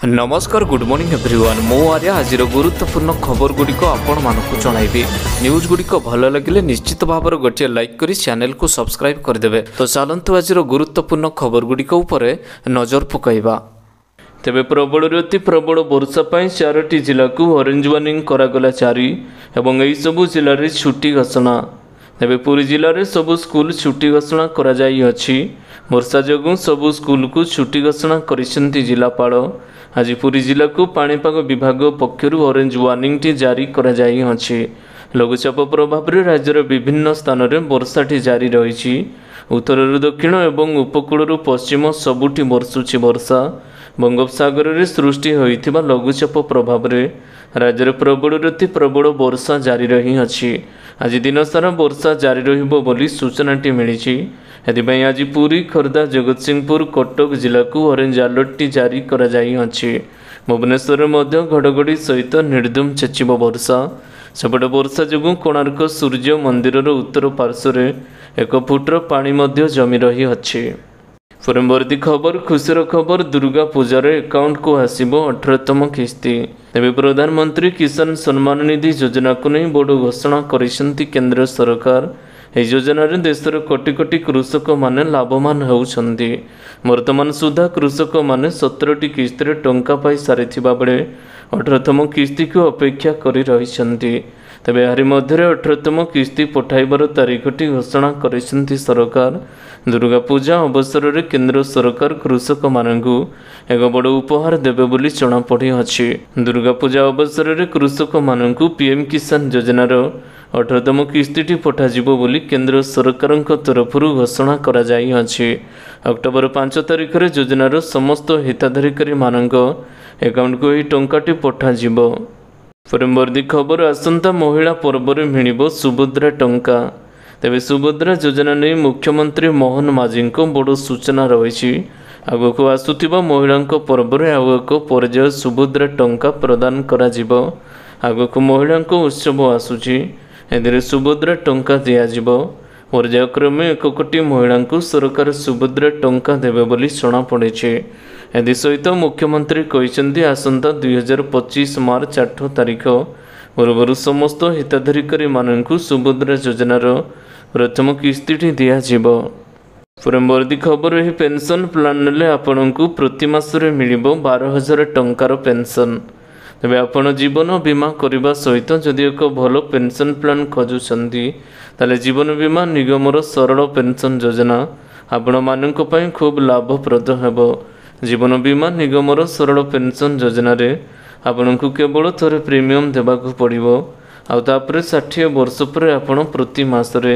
नमस्कार good morning everyone मो आर्या आज गुरुत्वपूर्ण खबर गुड़िक आपण मानक जनइबी न्यूज गुड़िक भल लगे निश्चित भाव गोटे लाइक करी चैनल को सब्सक्राइब करदे। तो चलतु आज गुरुत्वपूर्ण खबर गुड़िक नजर पकाइबा। तेबे प्रबल अति प्रबल वर्षा पाई 4टी जिला को ऑरेंज वार्निंग करागला जारी एवं एई सबु जिले में छुट्टी घोषणा। तेबे पुरी जिले में सबु स्कूल छुट्टी घोषणा करा जाई अछि। वर्षा जोगु सबु स्कूल को छुट्टी घोषणा करिसेंती जिलापाल। आज पुरी जिला को पाणीपाग विभाग पक्षर ऑरेंज वार्निंग टी जारी करा जाई अछि। लघुचाप प्रभाव में राज्यर विभिन्न स्थान में वर्षाटी जारी रही। उत्तर दक्षिण एवं उपकूल पश्चिम सबुठी बर्षुची वर्षा। बंगोपसागर में सृष्टि होइथिबा लघुचाप प्रभाव में राज्य में प्रबल अति प्रबल वर्षा जारी रही अछि। आज दिन सारा वर्षा जारी रहिबो बोली सूचनाटी मिली। एथिपाई आज पुरी खोर्धा जगतसिंहपुर कटक जिला को ऑरेंज अलर्ट जारी करा जाई अछि। भुवनेश्वर मध्य घड़घड़ी सहित निर्धूम छेचिब वर्षा। सेपटे वर्षा जोगु कोणार्क सूर्य मंदिर उत्तर पार्श्व 1 फुटर पानी मध्य जमी रही अछि। परवर्ती खबर खुशीर खबर दुर्गा पूजार अकाउंट को आसिबो 18तम किस्ती। तेबे प्रधानमंत्री किसान सम्मान निधि योजना को नहीं बड़ घोषणा करिसेंती केंद्र सरकार। यह योजना देशर कोटी कोटी कृषक माने लाभवान होउछंती। वर्तमान सुधा कृषक माने 17टी किस्ती टंका पाई सारिथिबा बेले 18तम किस्ती को अपेक्षा करि रहिछंती। तेबे यारि मध्य 18तम किस्ती पठाइबार तारीखटी घोषणा करिसेंती सरकार। दुर्गा पूजा अवसर में केंद्र सरकार कृषक मानकु एक बड़ उपहार देबे बोली जଣା पड़ी अछि। दुर्गा पूजा अवसर में कृषक मानकु पीएम किसान योजनार 18तम किस्ती पठाजिबो बोली केंद्र सरकार तरफरु घोषणा करा जाई अछि। अक्टोबर 5 तारिख रे योजनार समस्त हिताधिकारी मानक अकाउंट को यह टंकाटी पठाजिबो। परवर्ती खबर आसंता महिला पर्व में मिलिबो सुभद्रा टंका। तेबे सुभद्रा योजना नहीं मुख्यमंत्री मोहन माझी को बड़ सूचना रही। आगक आसुथिबा महिला पर्व में आउ एक पर्याय सुभद्रा टंका प्रदान करा जिवो। आगक महिला उत्सव आसुची एदिरे सुभद्रा टंका दियाजिवो। पर्यायक्रमे 1 कोटी महिला को सरकार सुभद्रा टंका देवे बोली जଣା पड़े। एदि सहित मुख्यमंत्री कहते आसंता 2025 मार्च 8 तारिख पूर्व समस्त हिताधिकारी मानकु सुभद्रा योजनार प्रथम किस्ती दियाजिवो। परवर्ती खबर यह पेंशन प्लान ले आपनकु प्रति मासरे मिलिबो 12,000 टंकार पेंशन। तेबे आपण जीवन बीमा करने सहित जदि एक भल पेंशन प्लान खोजुछंती ताले जीवन बीमा निगमर सरल पेंशन योजना आपण मानक पई खूब लाभप्रद हेबो। जीवन बीमा निगमर सरल पेंशन योजना रे आपनकु केवल थोड़े प्रीमियम देबाकू पड़िबो। आउ तापरे 60 वर्ष पर आपण प्रति मासरे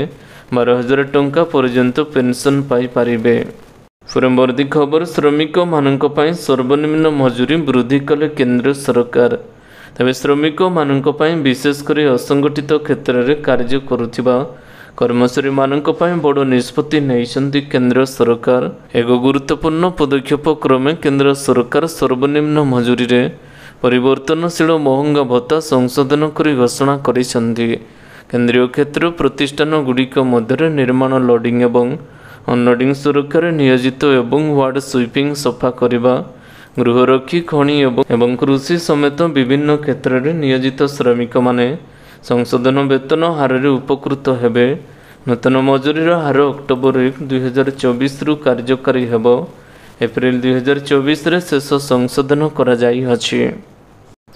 12,000 टंका पर्यंत पेंशन पाई पारिबे। परवर्ती खबर श्रमिक मानक पई सर्वनिम्न मजूरी वृद्धि कले केंद्र सरकार। तबे श्रमिक मानक पई विशेषकर असंगठित क्षेत्र में कार्य करुथिबा कर्मचारी मानक पई बड़ निष्पत्ति नैछंती केंद्र सरकार। एक गुरुत्वपूर्ण पदक्षेप क्रमे केंद्र सरकार सर्वनिम्न मजूरी रे परिवर्तनशील महंगा भत्ता संशोधन करी घोषणा करिसेंती। केंद्रीय क्षेत्र प्रतिष्ठान गुड़िक मध्य निर्माण लोडिंग एवं अनलोडिंग सुरक्षा नियोजित एवं वार्ड स्वीपिंग सफा करने गृहरक्षी खनि एवं कृषि समेत विभिन्न क्षेत्र में नियोजित श्रमिक माने संशोधन वेतन हार रे उपकृत हेबे। नूतन मजूरी हार अक्टोबर 1, 2024 रु कार्यकारी हेबो। एप्रिल 2024 रे शेष संशोधन करा जाई अछि।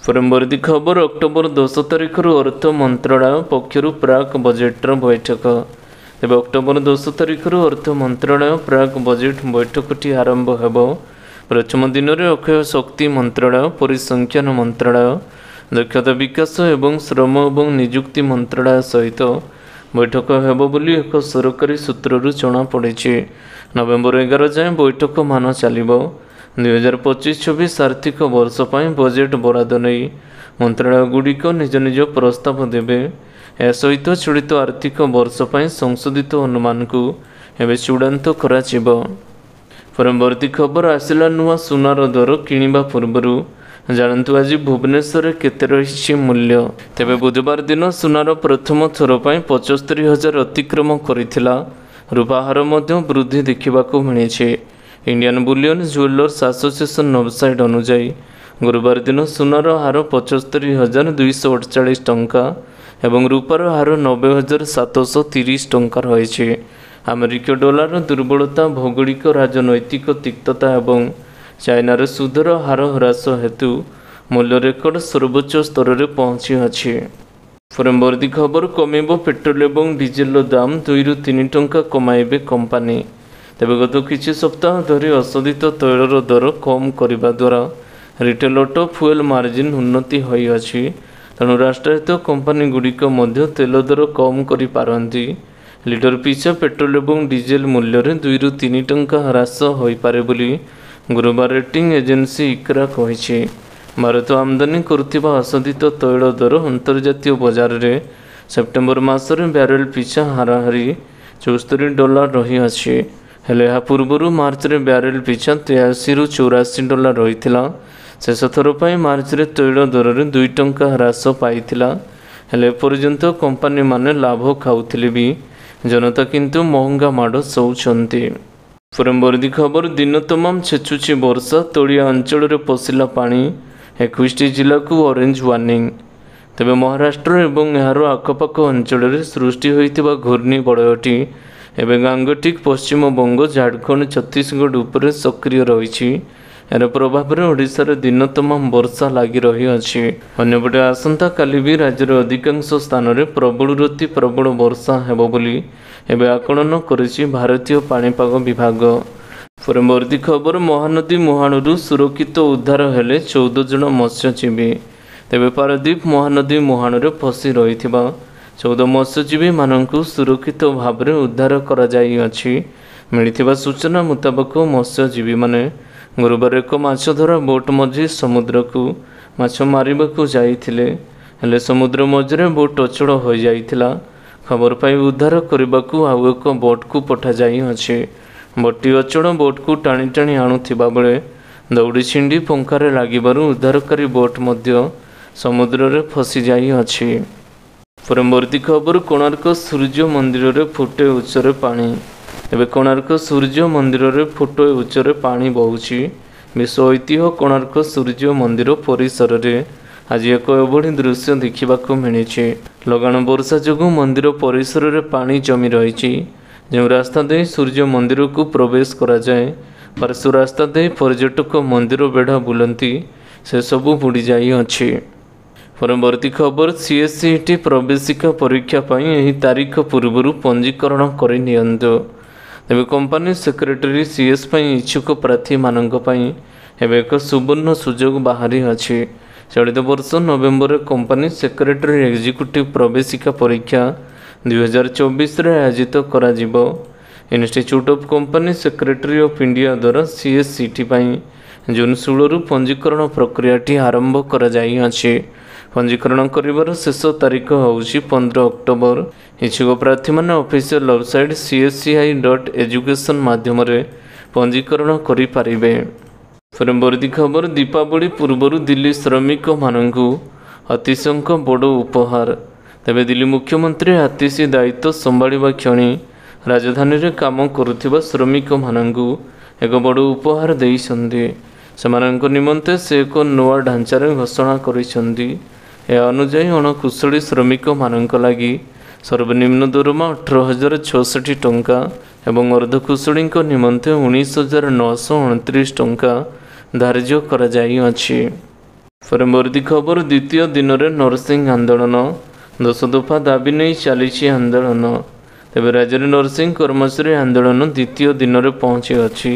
परवर्ती खबर अक्टोबर 10 तारिख अर्थ मंत्रालय पक्षर प्राक बजेटर बैठक। तेबे अक्टोबर 10 तारिख अर्थ मंत्रालय प्राक बजेट बैठकटी आरंभ हेबो। प्रथम दिन में अक्षय शक्ति मंत्रालय परिसंख्यान मंत्रालय दक्षता विकास एवं श्रम एवं नियुक्ति मंत्रालय सहित बैठक हेबो बोली एक सरकारी सूत्ररु जଣା पड़े। नवेम्बर 11 जाए बैठक मान चलिबो। 2025-26 आर्थिक वर्ष पर बजेट बराद नहीं मंत्रालय गुड़िक निज निज प्रस्ताव देवे। यह सहित चलित आर्थिक वर्ष पर संशोधित अनुमान को एवं चूड़ांत करा जिवो। परवर्ती खबर आसिला नुआ सुनार दर किनिबा पूर्वरु जानतु आज भुवनेश्वर केते रही मूल्य। तेबे बुधवार दिन सुनार प्रथम थर पर 75,000 अतिक्रम करिथिला। रूपाहार मध्य वृद्धि देखा मिली। Indian bullion jewellers association website अनुसार गुरुवार दिन सुनार हार 75,248 टंका एवं रूपार हार 90,730 टंका रही। अमेरिकीय डॉलर दुर्बलता, भौगोलिक राजनैतिक तिक्तता एवं चाइनार सुधर हार ह्रास हेतु मूल्य रेकर्ड सर्वोच्च स्तर में पहुंची अछि। परवर्ती खबर कमिब पेट्रोल एवं डीजेल दाम 2 ରୁ 3 टंका कमाइबे कंपानी। तेबे गत किछि सप्ताह धरि अशोधित तैलर दर कम करने द्वारा रिटेल ऑटो फ्यूएल मार्जिन उन्नति होई अछि। तेणु राष्ट्रायत्त कंपानी गुड़िक मध्य तेल दर कम करि पारंती। लिटर पिछा पेट्रोल एवं डीजेल मूल्य रे 2 ରୁ 3 टंका ह्रास होई पारे बोली गुरुवार रेटिंग एजेंसी इक्रा कहिछि। भारत आमदानी करुथिबा अशोधित तैल दर अंतर्जातीय बाजार रे सेप्टेम्बर मासरे ब्यारेल पिछा हाराहारी $74 रही अछि। हेले या पूर्वरु मार्च रे ब्यारेल पिछा 83 ରୁ 84 डॉलर रहिथिला। शेष थर पई मार्च रे तैल दर रे 2 टंका ह्रास पाइथिला। हेले पर्यंत कंपानी माने लाभ खाउथिले भी जनता किंतु महंगा माड़ सौछंती। परवर्ती खबर दिन तमाम छेचुची वर्षा, तलिया अंचल रे पशिला पानी, 21 जिला को ऑरेंज वार्निंग। तेबे महाराष्ट्र एवं यार आखपाख अंचल रे सृष्टि होइतिबा घूर्णी बलयटी एवं गांगटिक पश्चिम बंग, झारखंड, छत्तीसगढ़ उपरे सक्रिय रही। यार प्रभाव में ओडिशा रे दिन तमाम वर्षा लगी रही अछि। अन्यपटे आसंता काली भी राज्यर अधिकांश स्थान रे प्रबल रति प्रबल वर्षा हेबो बोली एबे आकलन करिछि भारतीय पाणीपाग विभाग। परवर्ती खबर महानदी मुहाणु सुरक्षित उद्धार हेले 14 जन मत्स्यजीवी। तेबे पारादीप महानदी मुहाणु रे फसी रहिथिबा 14 मत्स्यजीवी माननकु सुरक्षित भाव में उद्धार करा जाई अछि। मिलिथिबा सूचना मुताबक मत्स्यजीवी माने गुरुवार एक माछ धरा बोट मझी समुद्र को माछ मारिबाकू जाइथिले। हेले समुद्र मझरे बोट अचल हो जाइथिला। खबर पाई उद्धार करबाकू आउ एक बोट को पठा जाई अछि। बोटटी अचल बोट को टाणी टाणी आणुथिबा बेले दौड़ी छिंडी पंखारे लागिबारु उद्धारकारी बोट मध्य समुद्र रे फसी जाई अछि। परवर्ती खबर कोणार्क सूर्य मंदिर रे फुटे उच्चरे पानी। एबे कोणार्क सूर्य मंदिर रे फुटे उच्चरे पानी बहुछि। विश्व ऐतिह्य कोणार्क सूर्य मंदिर परिसर रे आज एक एभଳି दृश्य देखिबाकू मिलिछि। लगाण वर्षा जोगु मंदिर परिसर रे पानी जमी रहिछि। जो रास्ता दे सूर्य मंदिर को प्रवेश करा जाए, पार्श्व रास्ता दे पर्यटक मंदिर बेढ़ा बुलंती, से सबू बुड़ी जाई अछि। परवर्ती खबर सीएससीईटी प्रवेशिका परीक्षा पाई एही तारीख पूर्व पंजीकरण करि नियंतु। तेबे कंपानी सेक्रेटरी सीएस पाई इच्छुक प्रार्थी मानक पाई एबे एक सुवर्ण सुजोग बाहरी अछि। चलित वर्ष नवेम्बर रे कंपानी सेक्रेटरी एग्जीक्यूटिव प्रवेशिका परीक्षा 2024 रे आयोजित करा जिवो। Institute of company secretary of India द्वारा सीएससीटी पाई जून 16 रु पंजीकरण प्रक्रियाटी आरंभ करा जाई अछि। पंजीकरण करिवार शेष तारीख होउछि 15 अक्टोबर। इच्छुक प्रार्थी माने ऑफिशियल वेबसाइट csci.education माध्यम रे पंजीकरण करि पारिबे। परवर्ती खबर दीपावली पूर्व दिल्ली श्रमिक मानंकु अतिशंक बड़ उपहार। तेबे दिल्ली मुख्यमंत्री आतिशी दायित्व संभाळिबा क्षणी राजधानी रे काम करुथिबा श्रमिक मानंकु एक बड़ उपहार देइछन्ती। सेमानंक निमंते से एक नवा ढांचा रे घोषणा करिसन्ती। यह अनुसार अणकुशली श्रमिक मानक लगी सर्वनिम्न दरमा 18,066 टंका एवं अर्धकुशली निमंते 19,929 टंका धार्य करा जाई अछि। परवर्ती खबर द्वितीय दिन रे नर्सिंग आंदोलन, 10 दफा दाबी नहीं चली आंदोलन। तेबे राज्य में नर्सिंग कर्मचारी आंदोलन द्वितीय दिन रे पहुंची अछि।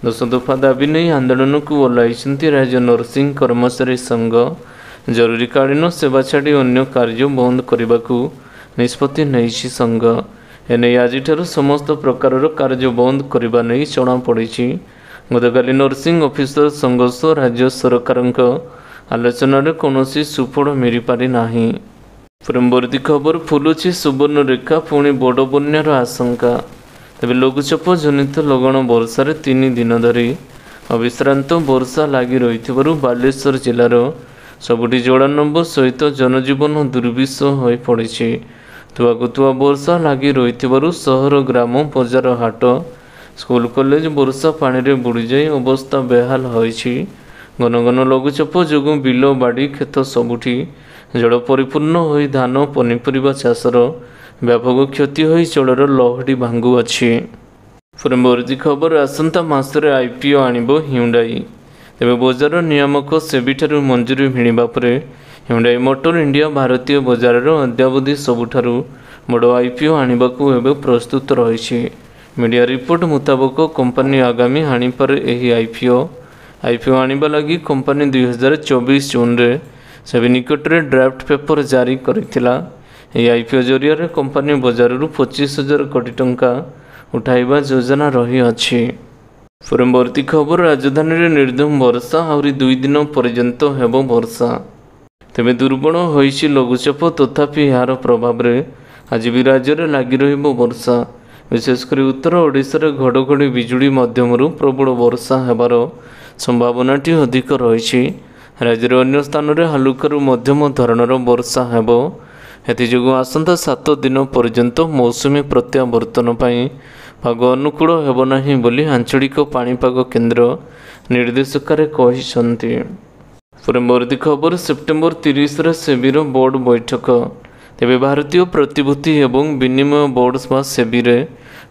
10 दफा दाबी नहीं आंदोलन को ओह्लाइछन्ती राज्य नर्सिंग कर्मचारी संघ। जरूरीकालीन सेवा छाड़ी अन्य कार्य बंद करने निष्पत्ति नहीं संघ। एने आजिठार समस्त प्रकार कार्य बंद करने नहीं जनापड़ी। गतकाली नर्सिंग ऑफिसर संघ सह राज्य सरकार आलोचना कौन सुफल मिल पारि नाही। परवर्ती खबर फुलुची सुवर्णरेखा, पुणी बड़ बन्यार आशंका। तेबे लघुचाप जनित लगाण वर्षार 3 दिन धरी अविश्रांत वर्षा लगी रही बालेश्वर जिलार सबुठी जड़ानब सहित जनजीवन दुर्विषह हो पड़ी। तुआकुतुआ वर्षा लगी रही सहर, ग्राम, बजार, हाट, स्कूल, कॉलेज वर्षा पानी रे बुड़ी जाई अवस्था बेहाल होइछि। घन घन लघुचाप जो बिल बाड़ी क्षेत सबुठी जल परिपूर्ण हो धान पनीपरिया चाषर व्यापक क्षति हो जलर लहड़ी भांगुअछि। परवर्ती खबर आसंता मासरे आईपीओ आनिबो ह्युंडाई। तेबे बजार नियामक सेबीठारु मंजूरी मिलिबा परे ह्युंडाई मोटर इंडिया भारतीय बजारर अद्यावधि सबुठारु बड़ आईपीओ आनिबाकू एबे प्रस्तुत रहिछि। मीडिया रिपोर्ट मुताबक कंपनी आगामी आनिपारे एही आईपीओ आनिबा लागि कंपनी 2024 जून रे सेबी निकटरे ड्राफ्ट पेपर जारी करिथिला। एही आईपीओ जरिया कंपनी बजाररू 25,000 कोटी टंका उठाइबा योजना रही अछि। परवर्ती खबर राजधानी रे निर्धूम वर्षा आउरी 2 दिन पर्यंत हेबो वर्षा। तेबे दुर्बल होइछि लघुचाप तथापि यार प्रभाव रे आज भी राज्य में लगी रहिबो वर्षा। विशेषकर उत्तर ओडिशा रे घड़घड़ी बिजुली मध्यमरू प्रबल वर्षा हेबार संभावनाटी अधिक रही। राज्यर अन्य स्थान में हालुकारू मध्यम धरणर वर्षा हेबो। एथिजोगु आसंता 7 दिन पर्यंत मौसुमी प्रत्यावर्तन पई पाग अनुकूल हेबो नाही बोली आंचलिक पाणीपाग केन्द्र निर्देशकारे कहिसंती। परवर्ती खबर सेप्टेम्बर 30 रे सेबीर बोर्ड बैठक। तेबे भारतीय प्रतिभूति एवं विनिमय बोर्ड सेबी रे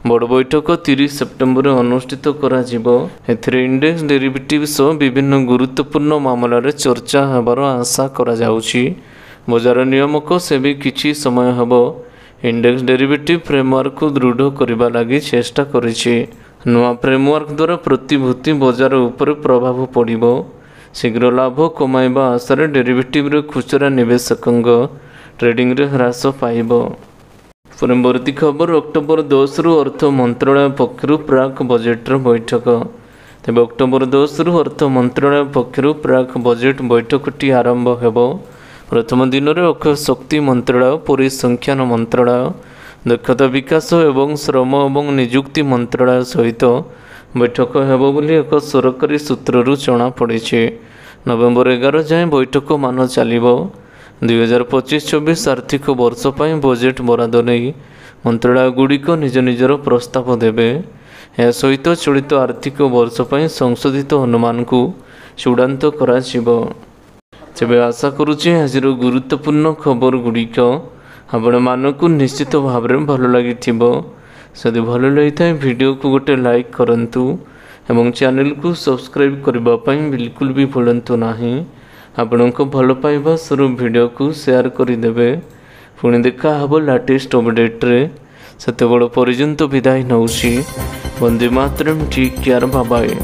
बोर्ड बैठक 30 सेप्टेम्बर अनुष्ठित करा जिवो। एथिरे इंडेक्स डेरिवेटिव सह विभिन्न गुरुत्वपूर्ण मामला रे चर्चा हेबार आशा करा जाउछि। बजार नियामक सेबी किछि समय हेबो इंडेक्स डेरिवेटिव फ्रेमवर्क को दृढ़ करबा लागि चेष्टा करिछि। नुआ फ्रेमवर्क द्वारा प्रतिभूति बजार उपर प्रभाव पड़िबो। शीघ्र लाभ कमाइबा आशारे डेरिवेटिव रे खुचरा निवेशकंग ट्रेडिंग रे ह्रास पाइबो। परवर्ती खबर अक्टोबर 10 रु अर्थ मंत्रालय पक्षरु प्राक बजेट बैठक। तेबे अक्टोबर 10 रु अर्थ मंत्रालय पक्षरु प्राक बजेट बैठकटी आरंभ हेबो। प्रथम दिन में अक्षय शक्ति मंत्रालय, परिसंख्यान मंत्रालय, दक्षता विकास एवं श्रम एवं निजुक्ति मंत्रालय सहित बैठक हेबो बोली एक सरकारी सूत्ररू जना पड़िछि। नवेम्बर 11 जाए बैठक मान चलिबो। 2025-24 आर्थिक वर्ष पर बजेट बराद नहीं मंत्रालय गुड़िक निज निजर प्रस्ताव देवे। यह सहित चलित आर्थिक वर्ष पर संशोधित अनुमान को चूड़ांत करा जिवो। तेबे आशा करुचे आज गुरुत्वपूर्ण खबर गुड़िक आपण मानक निश्चित भाव में भल लगी। जदि भल लगी था वीडियो को गोटे लाइक करंतु एवं चैनल को सब्सक्राइब करने बिल्कुल भी भूलंतु नहीं। आपण को भल पाइबा स्वरूप वीडियो को शेयर करदेवे। पुणी देखा हब लेटेस्ट अपडेट रे। सेते बड़ पर्यंत विदाय नौछि। Vande Mataram. Take care. Bye bye.